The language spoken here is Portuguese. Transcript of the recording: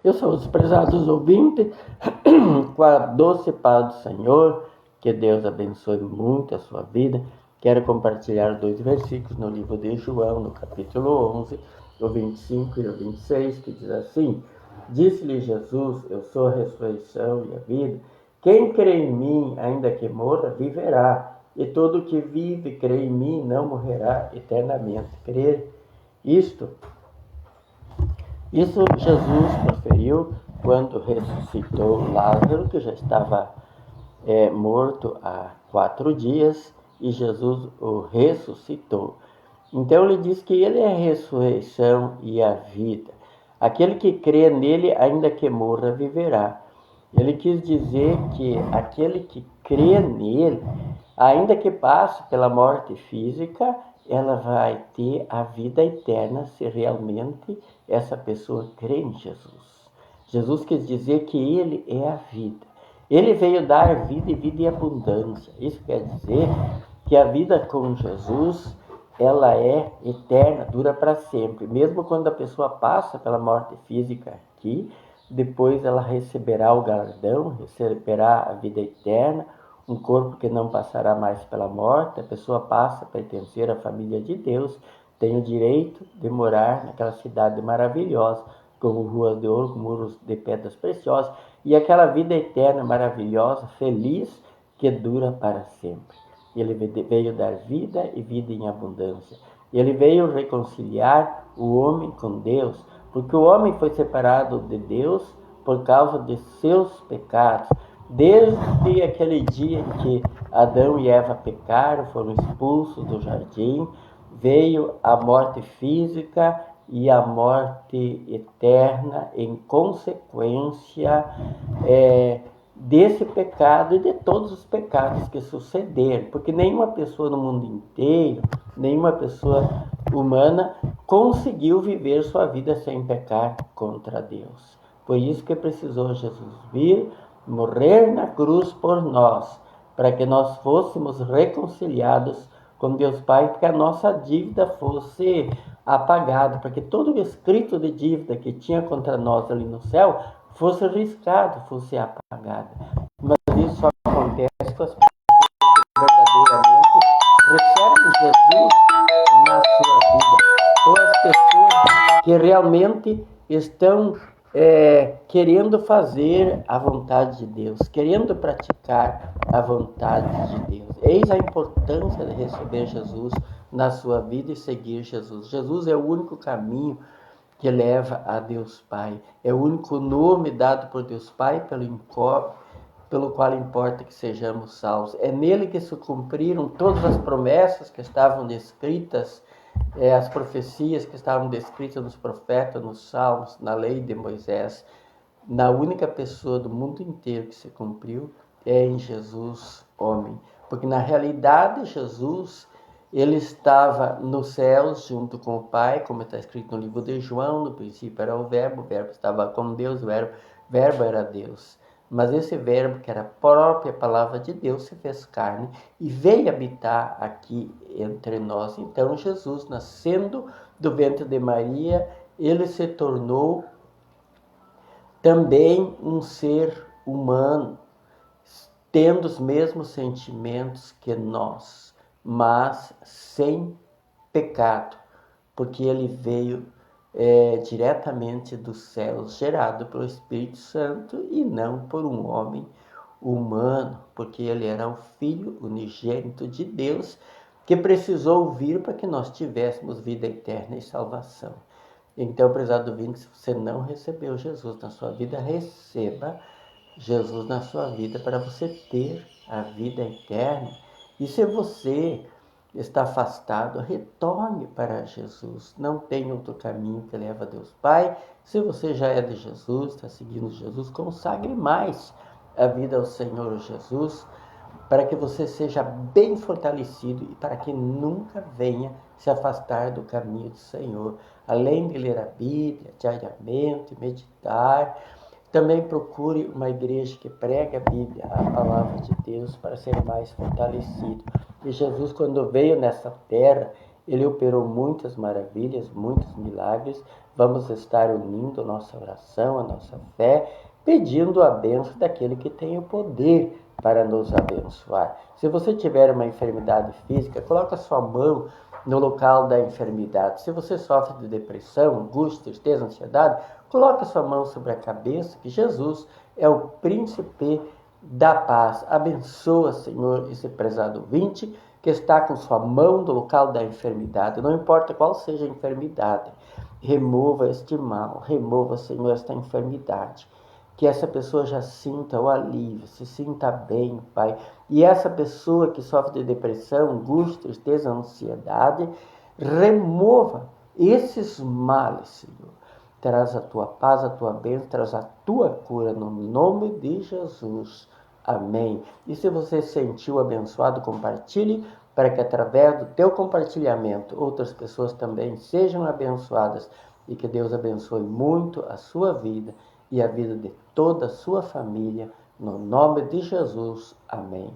Meus os prezados ouvintes, com a doce paz do Senhor, que Deus abençoe muito a sua vida. Quero compartilhar 2 versículos no livro de João, no capítulo 11, o 25 e o 26, que diz assim: Disse-lhe Jesus: Eu sou a ressurreição e a vida. Quem crê em mim, ainda que morra, viverá. E todo que vive e crê em mim não morrerá eternamente. Crer isto Jesus proferiu quando ressuscitou Lázaro, que já estava morto há 4 dias, e Jesus o ressuscitou. Então ele diz que ele é a ressurreição e a vida. Aquele que crê nele, ainda que morra, viverá. Ele quis dizer que aquele que crê nele, ainda que passe pela morte física, ela vai ter a vida eterna se realmente essa pessoa crê em Jesus. Jesus quis dizer que ele é a vida. Ele veio dar vida e vida em abundância. Isso quer dizer que a vida com Jesus, ela é eterna, dura para sempre. Mesmo quando a pessoa passa pela morte física aqui, depois ela receberá o galardão, receberá a vida eterna, um corpo que não passará mais pela morte. A pessoa passa a pertencer à família de Deus, tem o direito de morar naquela cidade maravilhosa, com ruas de ouro, muros de pedras preciosas, e aquela vida eterna, maravilhosa, feliz, que dura para sempre. Ele veio dar vida e vida em abundância. Ele veio reconciliar o homem com Deus, porque o homem foi separado de Deus por causa de seus pecados. Desde aquele dia em que Adão e Eva pecaram, foram expulsos do jardim, veio a morte física e a morte eterna em consequência desse pecado e de todos os pecados que sucederam, porque nenhuma pessoa no mundo inteiro, nenhuma pessoa humana conseguiu viver sua vida sem pecar contra Deus. Por isso que precisou Jesus vir, morrer na cruz por nós, para que nós fôssemos reconciliados com Deus Pai, para que a nossa dívida fosse apagada, para que todo o escrito de dívida que tinha contra nós ali no céu fosse riscado, fosse apagado. Mas isso só acontece com as pessoas que verdadeiramente recebem Jesus na sua vida, com as pessoas que realmente estão querendo fazer a vontade de Deus, querendo praticar a vontade de Deus. Eis a importância de receber Jesus na sua vida e seguir Jesus. Jesus é o único caminho que leva a Deus Pai. É o único nome dado por Deus Pai pelo qual importa que sejamos salvos. É nele que se cumpriram todas as promessas que estavam descritas, as profecias que estavam descritas nos profetas, nos salmos, na lei de Moisés. Na única pessoa do mundo inteiro que se cumpriu é em Jesus, homem. Porque na realidade Jesus, ele estava nos céus junto com o Pai, como está escrito no livro de João. No princípio era o Verbo estava com Deus, o Verbo era Deus. Mas esse Verbo, que era a própria palavra de Deus, se fez carne e veio habitar aqui entre nós. Então Jesus, nascendo do ventre de Maria, ele se tornou também um ser humano, tendo os mesmos sentimentos que nós, mas sem pecado, porque ele veio diretamente dos céus, gerado pelo Espírito Santo e não por um homem humano, porque ele era o Filho unigênito de Deus, que precisou vir para que nós tivéssemos vida eterna e salvação. Então, prezado ouvinte, se você não recebeu Jesus na sua vida, receba Jesus na sua vida para você ter a vida eterna. E se você está afastado, retorne para Jesus. Não tem outro caminho que leva a Deus Pai. Se você já é de Jesus, está seguindo Jesus, consagre mais a vida ao Senhor Jesus, para que você seja bem fortalecido e para que nunca venha se afastar do caminho do Senhor. Além de ler a Bíblia diariamente, meditar, também procure uma igreja que prega a Bíblia, a palavra de Deus, para ser mais fortalecido. E Jesus, quando veio nessa terra, Ele operou muitas maravilhas, muitos milagres. Vamos estar unindo a nossa oração, a nossa fé, pedindo a bênção daquele que tem o poder para nos abençoar. Se você tiver uma enfermidade física, coloque a sua mão no local da enfermidade. Se você sofre de depressão, angústia, tristeza, ansiedade, coloque a sua mão sobre a cabeça, que Jesus é o príncipe da paz. Abençoa, Senhor, esse prezado ouvinte que está com sua mão no local da enfermidade. Não importa qual seja a enfermidade, remova este mal, remova, Senhor, esta enfermidade. Que essa pessoa já sinta o alívio, se sinta bem, Pai. E essa pessoa que sofre de depressão, angústia, tristeza, ansiedade, remova esses males, Senhor. Traz a tua paz, a tua bênção, traz a tua cura no nome de Jesus. Amém. E se você se sentiu abençoado, compartilhe para que através do teu compartilhamento outras pessoas também sejam abençoadas e que Deus abençoe muito a sua vida e a vida de toda a sua família, no nome de Jesus. Amém.